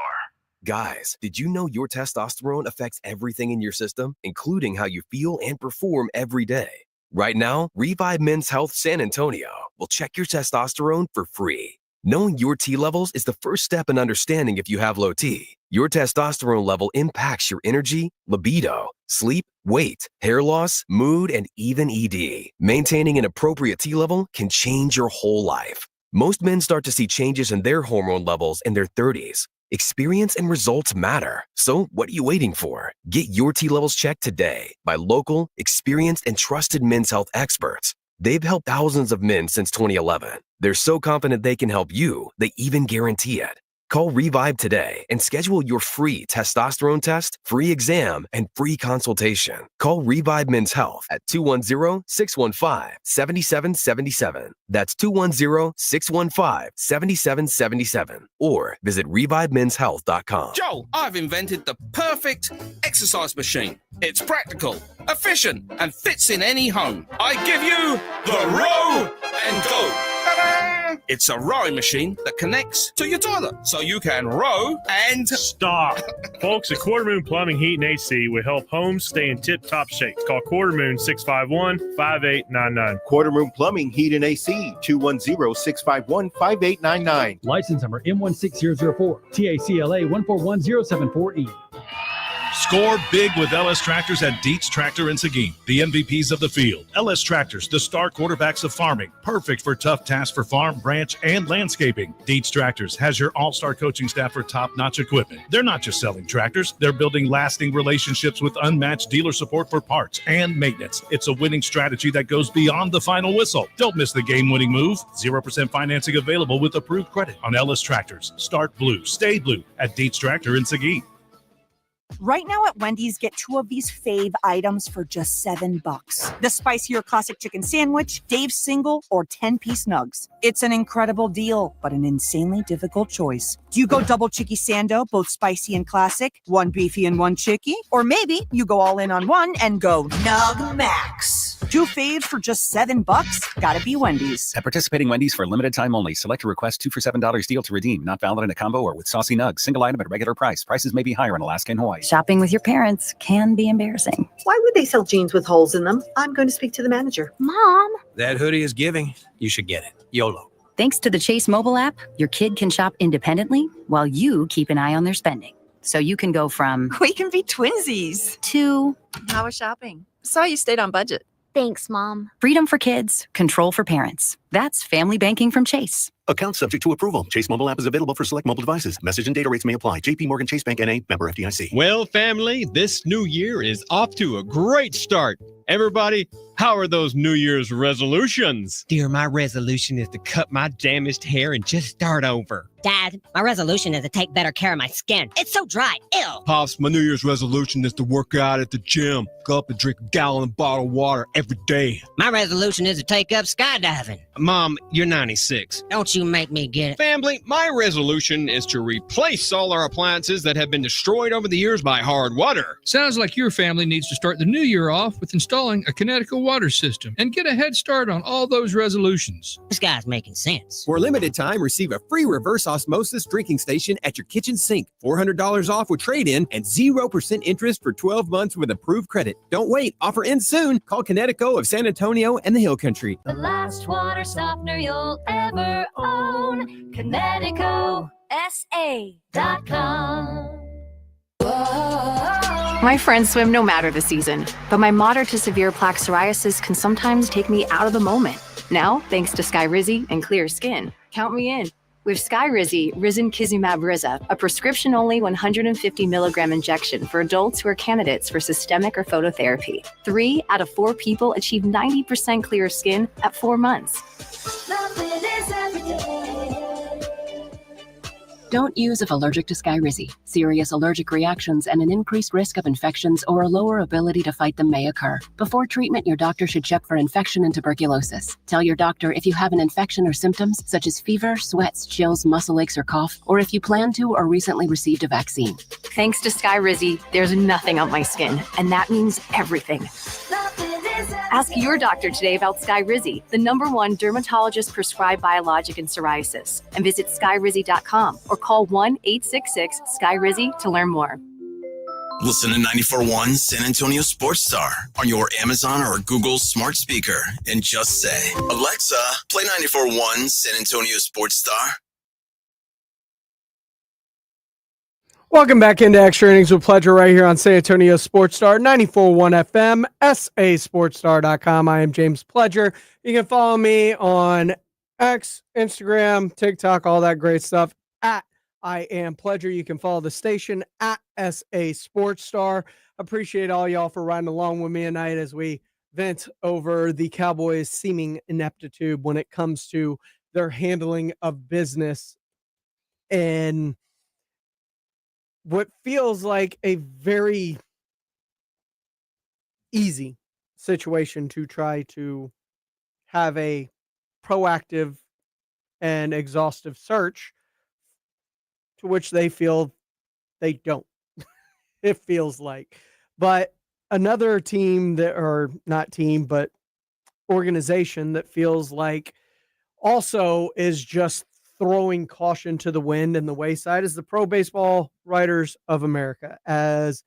Guys, did you know your testosterone affects everything in your system, including how you feel and perform every day? Right now, Revive Men's Health San Antonio will check your testosterone for free. Knowing your T levels is the first step in understanding if you have low T. Your testosterone level impacts your energy, libido, sleep, weight, hair loss, mood, and even ED. Maintaining an appropriate T level can change your whole life. Most men start to see changes in their hormone levels in their 30s. Experience and results matter. So what are you waiting for? Get your T levels checked today by local, experienced, and trusted men's health experts. They've helped thousands of men since 2011. They're so confident they can help you, they even guarantee it. Call Revive today and schedule your free testosterone test, free exam, and free consultation. Call Revive Men's Health at 210-615-7777. That's 210-615-7777. Or visit ReviveMen'sHealth.com. Joe, I've invented the perfect exercise machine. It's practical, efficient, and fits in any home. I give you the Row and Go. Ta-da! It's a rowing machine that connects to your toilet, so you can row and stop. Folks, at Quarter Moon Plumbing, Heat, and AC will help homes stay in tip-top shape. Call Quarter Moon 651-5899. Quarter Moon Plumbing, Heat, and AC 210-651-5899. License number M16004, TACLA 141074E. Score big with LS Tractors at Dietz Tractor in Seguin, the MVPs of the field. LS Tractors, the star quarterbacks of farming, perfect for tough tasks for farm, ranch, and landscaping. Dietz Tractors has your all-star coaching staff for top-notch equipment. They're not just selling tractors, they're building lasting relationships with unmatched dealer support for parts and maintenance. It's a winning strategy that goes beyond the final whistle. Don't miss the game-winning move. 0% financing available with approved credit on LS Tractors. Start blue, stay blue at Dietz Tractor in Seguin. Right now at Wendy's, get 2 of these fave items for just $7. The spicier classic chicken sandwich, Dave's single, or 10-piece nugs. It's an incredible deal, but an insanely difficult choice. Do you go double chicky sando, both spicy and classic, 1 beefy and 1 chicky? Or maybe you go all in on one and go Nug Max. 2 faves for just $7? Gotta be Wendy's. At participating Wendy's for a limited time only. Select a request 2 for $7 deal to redeem. Not valid in a combo or with saucy nugs. Single item at regular price. Prices may be higher in Alaska and Hawaii. Shopping with your parents can be embarrassing. Why would they sell jeans with holes in them? I'm going to speak to the manager. Mom. That hoodie is giving. You should get it. YOLO. Thanks to the Chase mobile app, your kid can shop independently while you keep an eye on their spending. So you can go from We can be twinsies. to How was shopping? Saw you stayed on budget. Thanks, Mom. Freedom for kids, control for parents. That's family banking from Chase. Account subject to approval. Chase mobile app is available for select mobile devices. Message and data rates may apply. JP Morgan Chase Bank N.A. member FDIC. Well, family, this new year is off to a great start. Everybody, how are those New Year's resolutions? Dear, my resolution is to cut my damaged hair and just start over. Dad, my resolution is to take better care of my skin. It's so dry. Ew. Pops, my New Year's resolution is to work out at the gym. Go up and drink a gallon of bottled water every day. My resolution is to take up skydiving. Mom, you're 96. Don't you make me get it. Family, my resolution is to replace all our appliances that have been destroyed over the years by hard water. Sounds like your family needs to start the new year off with installing a Connecticut water system and get a head start on all those resolutions. This guy's making sense. For a limited time, receive a free reverse osmosis drinking station at your kitchen sink. $400 off with trade-in and 0% interest for 12 months with approved credit. Don't wait. Offer ends soon. Call Connecticut of San Antonio and the Hill Country. The last water softener you'll ever own. ConnecticutSA.com. My friends swim no matter the season, but my moderate to severe plaque psoriasis can sometimes take me out of the moment. Now, thanks to Skyrizi and clear skin, count me in. With Skyrizi, Risankizumab Riza, a prescription-only 150 milligram injection for adults who are candidates for systemic or phototherapy. 3 out of 4 people achieve 90% clear skin at 4 months. Don't use if allergic to Skyrizi. Serious allergic reactions and an increased risk of infections or a lower ability to fight them may occur. Before treatment, your doctor should check for infection and tuberculosis. Tell your doctor if you have an infection or symptoms such as fever, sweats, chills, muscle aches, or cough, or if you plan to or recently received a vaccine. Thanks to Skyrizi, there's nothing on my skin, and that means everything. Ask your doctor today about Skyrizi, the #1 dermatologist-prescribed biologic in psoriasis, and visit skyrizi.com or call 1-866-SKYRIZI to learn more. Listen to 94.1 San Antonio Sports Star on your Amazon or Google smart speaker and just say, Alexa, play 94.1 San Antonio Sports Star. Welcome back into Extra Innings with Pleasure right here on San Antonio Sports Star, 94.1 FM, sasportstar.com. I am James Pledger. You can follow me on X, Instagram, TikTok, all that great stuff at I Am Pledger. You can follow the station at SA Sports Star. Appreciate all y'all for riding along with me tonight as we vent over the Cowboys' seeming ineptitude when it comes to their handling of business and what feels like a very easy situation to try to have a proactive and exhaustive search, to which they feel they don't. It feels like. But another team that, or not team, but organization that feels like also is just throwing caution to the wind and the wayside is the Pro Baseball Writers of America. As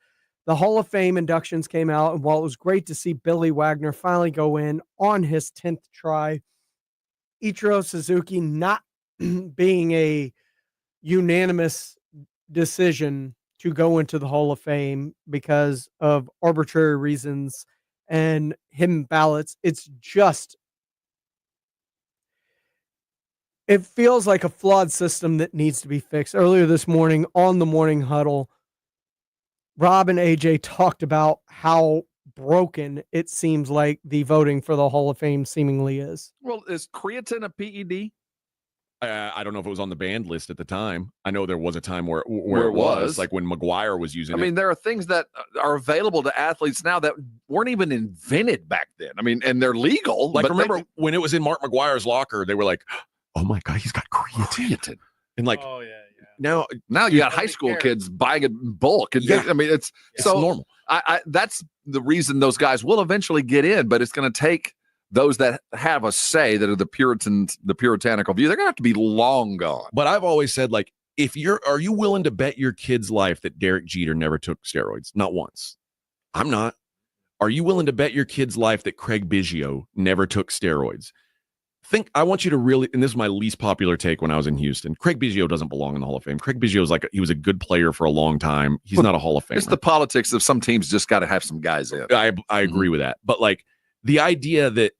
the Hall of Fame inductions came out, and while it was great to see Billy Wagner finally go in on his 10th try, Ichiro Suzuki not being a unanimous decision to go into the Hall of Fame because of arbitrary reasons and hidden ballots. It feels like a flawed system that needs to be fixed. Earlier this morning on the morning huddle, Rob and AJ talked about how broken it seems like the voting for the Hall of Fame seemingly is. Well, is creatine a PED? I don't know if it was on the banned list at the time. I know there was a time where it was, like when McGuire was using it. I mean, there are things that are available to athletes now that weren't even invented back then. I mean, and they're legal. Like, remember when it was in Mark McGuire's locker, they were like, oh my God, he's got creatine. And like, now you got high school kids buying it in bulk. And I mean, it's so normal. That's the reason those guys will eventually get in, but it's going to take those that have a say, that are the puritanical view, they're going to have to be long gone. But I've always said, like, are you willing to bet your kid's life that Derek Jeter never took steroids? Not once. I'm not. Are you willing to bet your kid's life that Craig Biggio never took steroids? I want you to really, and this is my least popular take when I was in Houston, Craig Biggio doesn't belong in the Hall of Fame. Craig Biggio he was a good player for a long time. He's not a Hall of Famer. It's the politics of some teams just got to have some guys in. I agree with that. But like the idea that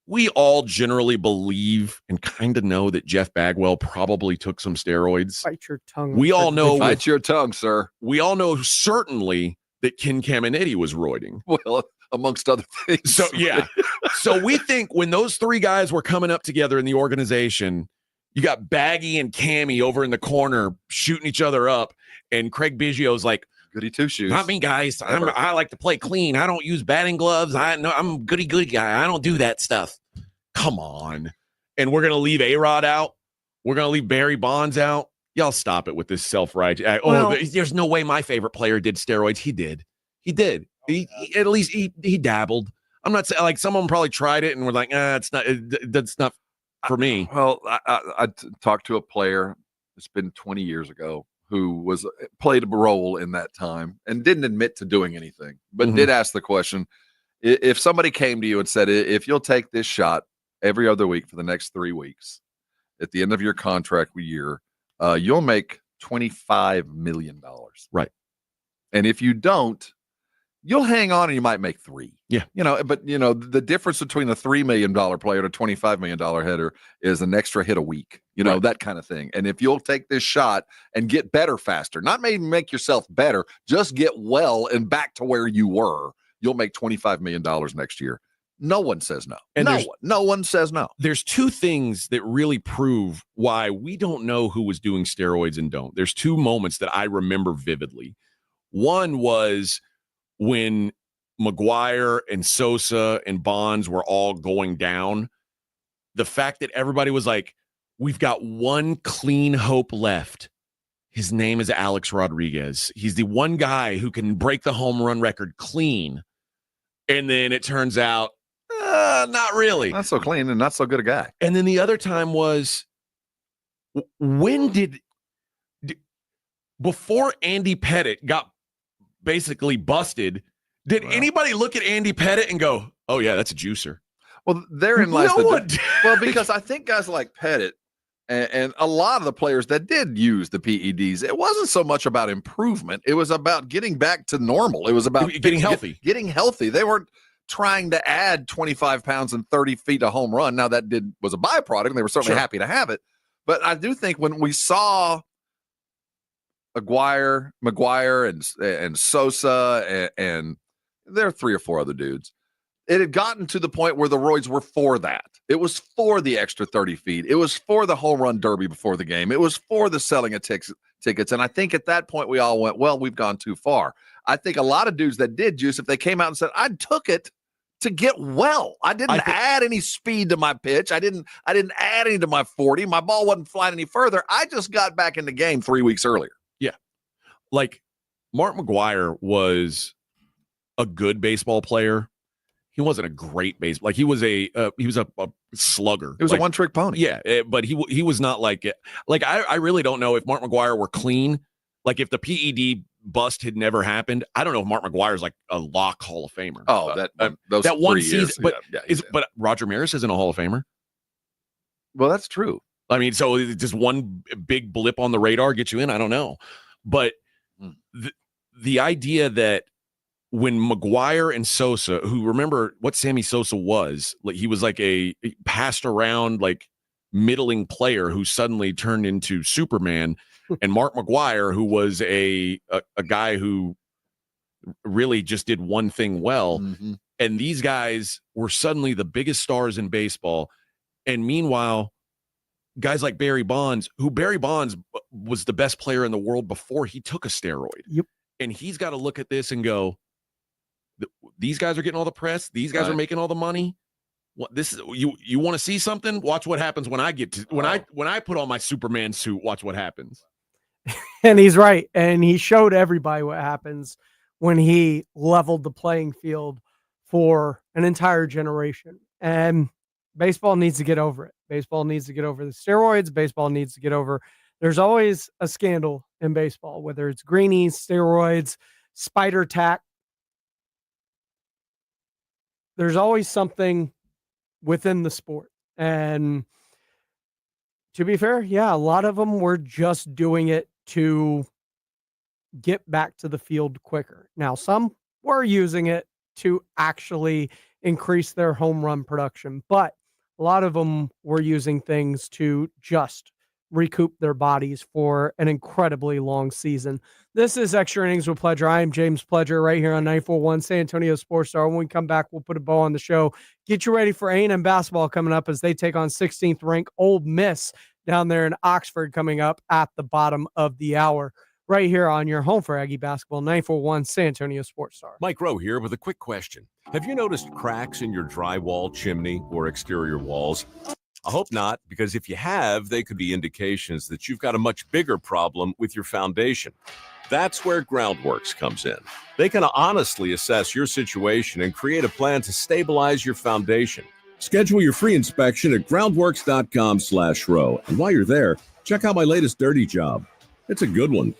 we all generally believe and kind of know that Jeff Bagwell probably took some steroids. Bite your tongue. We all know. Bite your tongue, sir. We all know certainly that Ken Caminiti was roiding. Well, amongst other things. So, yeah. So we think when those three guys were coming up together in the organization, you got Baggy and Cammy over in the corner shooting each other up. And Craig Biggio's like, goody two shoes. Not me, guys. I like to play clean. I don't use batting gloves. I'm a goody guy. I don't do that stuff. Come on. And we're going to leave A-Rod out. We're going to leave Barry Bonds out. Y'all stop it with this self-righteous. There's no way my favorite player did steroids. He did. He at least he dabbled. I'm not saying, like, some of them probably tried it and were like, that's not for me. Well, I talked to a player, it's been 20 years ago, who played a role in that time and didn't admit to doing anything, but did ask the question, if somebody came to you and said, if you'll take this shot every other week for the next 3 weeks, at the end of your contract year, you'll make $25 million. Right. And if you don't, you'll hang on and you might make $3 million. Yeah. But the difference between a $3 million player and a $25 million hitter is an extra hit a week, right. That kind of thing. And if you'll take this shot and get better faster, not maybe make yourself better, just get well and back to where you were, you'll make $25 million next year. No one says no. And no one says no. There's two things that really prove why we don't know who was doing steroids and don't. There's two moments that I remember vividly. One was when McGuire and Sosa and Bonds were all going down. The fact that everybody was like, we've got one clean hope left. His name is Alex Rodriguez. He's the one guy who can break the home run record clean. And then it turns out, not really. Not so clean and not so good a guy. And then the other time was, when before Andy Pettitte got basically busted, did anybody look at Andy Pettitte and go, oh yeah, that's a juicer? Well, therein lies because I think guys like Pettitte and a lot of the players that did use the PEDs, it wasn't so much about improvement. It was about getting back to normal. It was about getting healthy. Getting healthy. They weren't trying to add 25 pounds and 30 feet a home run. Now that was a byproduct, and they were certainly happy to have it. But I do think when we saw McGuire and Sosa and there are 3 or 4 other dudes, It had gotten to the point where the roids were for that. It was for the extra 30 feet. It was for the home run derby before the game. It was for the selling of tickets. And I think at that point we all went, well, we've gone too far. I think a lot of dudes that did juice, if they came out and said, I took it to get well. I didn't add any speed to my pitch. I didn't add any to my 40. My ball wasn't flying any further. I just got back in the game 3 weeks earlier. Yeah. Like Mark McGwire was a good baseball player. He wasn't a great baseball. Like he was a slugger. It was a one-trick pony. Yeah, but he was not like it. Like I really don't know if Mark McGwire were clean. Like if the PED bust had never happened, I don't know if Mark McGwire's like a lock Hall of Famer. Oh, that one years, season. But Roger Maris isn't a Hall of Famer. Well, that's true. I mean, so just one big blip on the radar get you in. I don't know, but the idea that when McGwire and Sosa, who remember what Sammy Sosa was, like he was like a passed around like middling player who suddenly turned into Superman, and Mark McGwire, who was a guy who really just did one thing well, and these guys were suddenly the biggest stars in baseball, and meanwhile, guys like Barry Bonds, who Barry Bonds was the best player in the world before he took a steroid. Yep, and he's got to look at this and go, these guys are getting all the press. These guys are making all the money. What this is? You want to see something? Watch what happens when I get to when I put on my Superman suit. Watch what happens. And he's right. And he showed everybody what happens when he leveled the playing field for an entire generation. And baseball needs to get over it. Baseball needs to get over the steroids. Baseball needs to get over. There's always a scandal in baseball, whether it's greenies, steroids, spider tack. There's always something within the sport. And to be fair, yeah, a lot of them were just doing it to get back to the field quicker. Now, some were using it to actually increase their home run production, but a lot of them were using things to just recoup their bodies for an incredibly long season. This is Extra Innings with Pledger. I am James Pledger right here on 94.1 San Antonio Sports Star. When we come back, we'll put a bow on the show. Get you ready for A&M basketball coming up as they take on 16th ranked Ole Miss down there in Oxford coming up at the bottom of the hour. Right here on your home for Aggie basketball, 94.1 San Antonio Sports Star. Mike Rowe here with a quick question. Have you noticed cracks in your drywall, chimney, or exterior walls? I hope not, because if you have, they could be indications that you've got a much bigger problem with your foundation. That's where Groundworks comes in. They can honestly assess your situation and create a plan to stabilize your foundation. Schedule your free inspection at groundworks.com/row. And while you're there, check out my latest dirty job. It's a good one.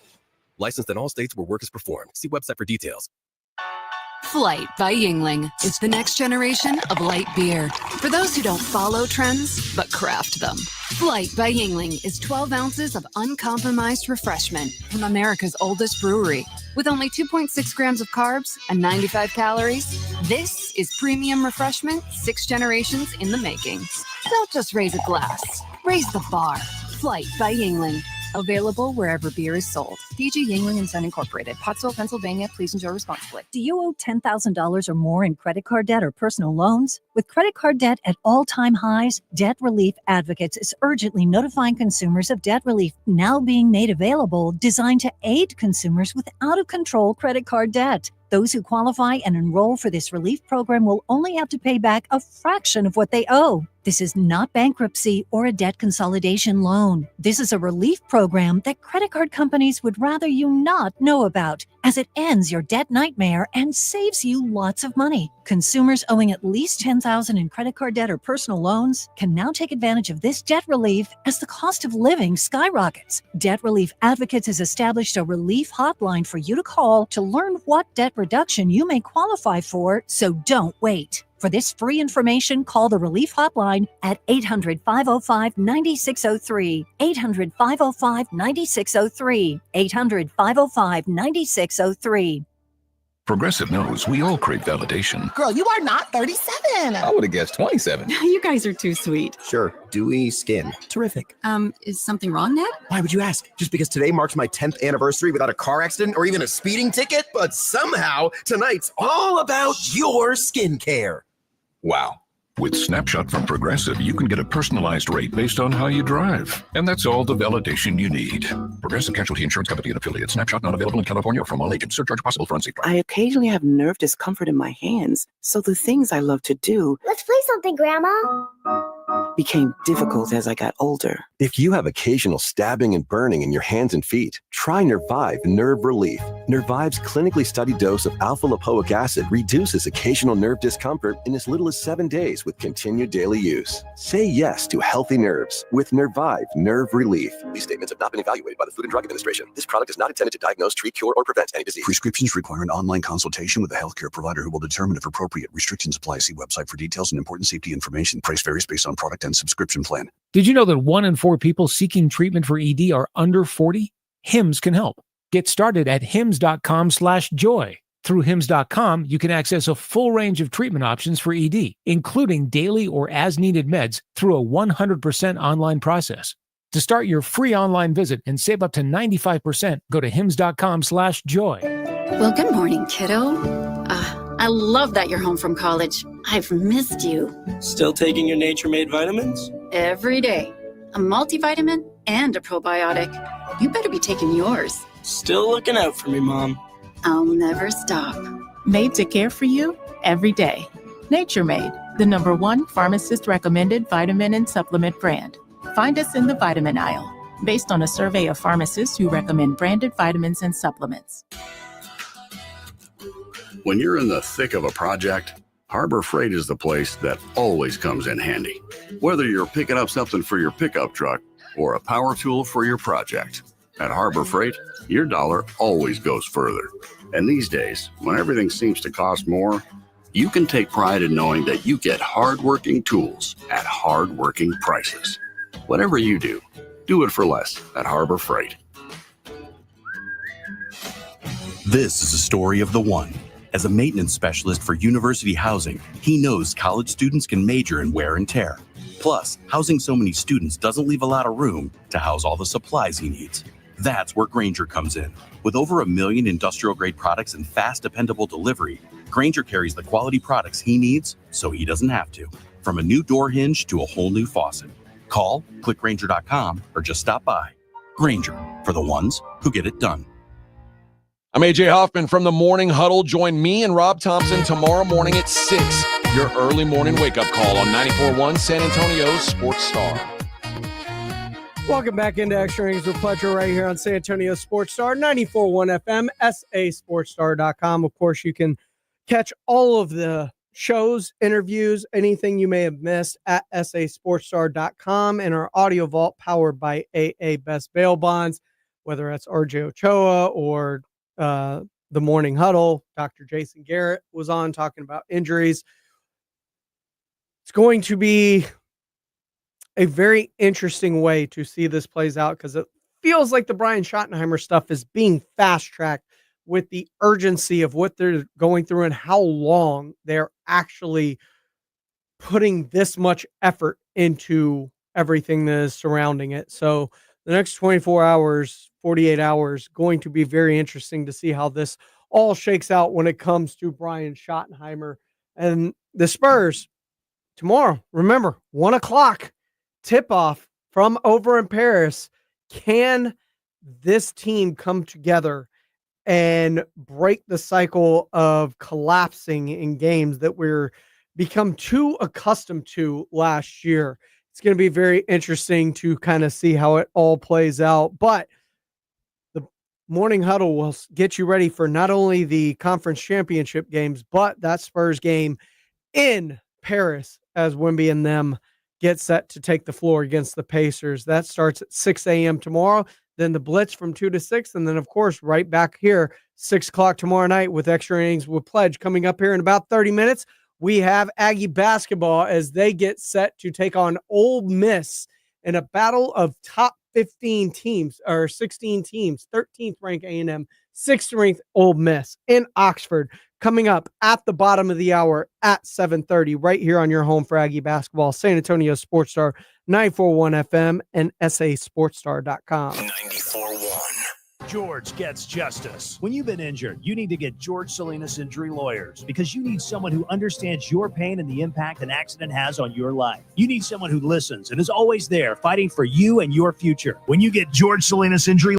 Licensed in all states where work is performed. See website for details. Flight by Yingling is the next generation of light beer. For those who don't follow trends, but craft them. Flight by Yingling is 12 ounces of uncompromised refreshment from America's oldest brewery. With only 2.6 grams of carbs and 95 calories, this is premium refreshment 6 generations in the making. Don't just raise a glass, raise the bar. Flight by Yingling. Available wherever beer is sold. DG Yingling & Son Incorporated, Pottsville, Pennsylvania. Please enjoy responsibly. Do you owe $10,000 or more in credit card debt or personal loans? With credit card debt at all-time highs, Debt Relief Advocates is urgently notifying consumers of debt relief now being made available, designed to aid consumers with out-of-control credit card debt. Those who qualify and enroll for this relief program will only have to pay back a fraction of what they owe. This is not bankruptcy or a debt consolidation loan. This is a relief program that credit card companies would rather you not know about, as it ends your debt nightmare and saves you lots of money. Consumers owing at least $10,000 in credit card debt or personal loans can now take advantage of this debt relief as the cost of living skyrockets. Debt Relief Advocates has established a relief hotline for you to call to learn what debt reduction you may qualify for, so don't wait. For this free information, call the Relief Hotline at 800-505-9603, 800-505-9603, 800-505-9603. Progressive knows we all crave validation. Girl, you are not 37. I would have guessed 27. You guys are too sweet. Sure. Dewy skin. Terrific. Is something wrong, Ned? Why would you ask? Just because today marks my 10th anniversary without a car accident or even a speeding ticket? But somehow, tonight's all about your skincare. Wow. With Snapshot from Progressive, you can get a personalized rate based on how you drive. And that's all the validation you need. Progressive Casualty Insurance Company and affiliates. Snapshot not available in California or from all agents. Surcharge possible for unsafe driving. I occasionally have nerve discomfort in my hands, so the things I love to do Let's play something, Grandma. became difficult as I got older. If you have occasional stabbing and burning in your hands and feet, try Nervive Nerve Relief. Nervive's clinically studied dose of alpha-lipoic acid reduces occasional nerve discomfort in as little as 7 days with continued daily use. Say yes to healthy nerves with Nervive Nerve Relief. These statements have not been evaluated by the Food and Drug Administration. This product is not intended to diagnose, treat, cure, or prevent any disease. Prescriptions require an online consultation with a healthcare provider who will determine if appropriate. Restrictions apply. See website for details and important safety information. Price varies based on product and subscription plan. Did you know that 1 in 4 people seeking treatment for ED are under 40? HIMS can help. Get started at hims.com/joy. Through hims.com, you can access a full range of treatment options for ED, including daily or as-needed meds through a 100% online process. To start your free online visit and save up to 95%, go to hims.com/joy. Well, good morning, kiddo. I love that you're home from college. I've missed you. Still taking your Nature-Made vitamins? Every day. A multivitamin and a probiotic. You better be taking yours. Still looking out for me, Mom. I'll never stop. Made to care for you every day. Nature-Made, the #1 pharmacist-recommended vitamin and supplement brand. Find us in the vitamin aisle, based on a survey of pharmacists who recommend branded vitamins and supplements. When you're in the thick of a project, Harbor Freight is the place that always comes in handy. Whether you're picking up something for your pickup truck or a power tool for your project, at Harbor Freight, your dollar always goes further. And these days, when everything seems to cost more, you can take pride in knowing that you get hardworking tools at hardworking prices. Whatever you do it for less at Harbor Freight. This is a story of the one. As a maintenance specialist for university housing, he knows college students can major in wear and tear. Plus, housing so many students doesn't leave a lot of room to house all the supplies he needs. That's where Grainger comes in. With over 1 million industrial-grade products and fast, dependable delivery, Grainger carries the quality products he needs so he doesn't have to. From a new door hinge to a whole new faucet. Call, click Grainger.com, or just stop by. Grainger, for the ones who get it done. I'm AJ Hoffman from the Morning Huddle. Join me and Rob Thompson tomorrow morning at 6. Your early morning wake-up call on 94.1 San Antonio's Sports Star. Welcome back into Extra Innings with Pleasure right here on San Antonio Sports Star, 94.1 FM, sasportstar.com. Of course, you can catch all of the shows, interviews, anything you may have missed at sasportstar.com and our audio vault powered by AA Best Bail Bonds, whether that's RJ Ochoa or the Morning Huddle. Dr. Jason Garrett was on talking about injuries. It's going to be a very interesting way to see this plays out because it feels like the Brian Schottenheimer stuff is being fast-tracked with the urgency of what they're going through and how long they're actually putting this much effort into everything that is surrounding it. So the next 24 hours, 48 hours, going to be very interesting to see how this all shakes out when it comes to Brian Schottenheimer and the Spurs tomorrow. Remember, 1 o'clock tip-off from over in Paris. Can this team come together and break the cycle of collapsing in games that we're become too accustomed to last year? It's going to be very interesting to kind of see how it all plays out. But the Morning Huddle will get you ready for not only the conference championship games, but that Spurs game in Paris as Wemby and them get set to take the floor against the Pacers. That starts at 6 a.m. tomorrow. Then the Blitz from 2 to 6. And then, of course, right back here, 6 o'clock tomorrow night with Extra Innings with Pledge coming up here in about 30 minutes. We have Aggie basketball as they get set to take on Ole Miss in a battle of top 15 teams or 16 teams, 13th ranked A&M, 6th ranked Ole Miss in Oxford, coming up at the bottom of the hour at 7:30 right here on your home for Aggie basketball, San Antonio Sports Star, 94.1 FM and sasportstar.com. 94.1. George gets justice. When you've been injured, you need to get George Salinas Injury Lawyers because you need someone who understands your pain and the impact an accident has on your life. You need someone who listens and is always there fighting for you and your future. When you get George Salinas Injury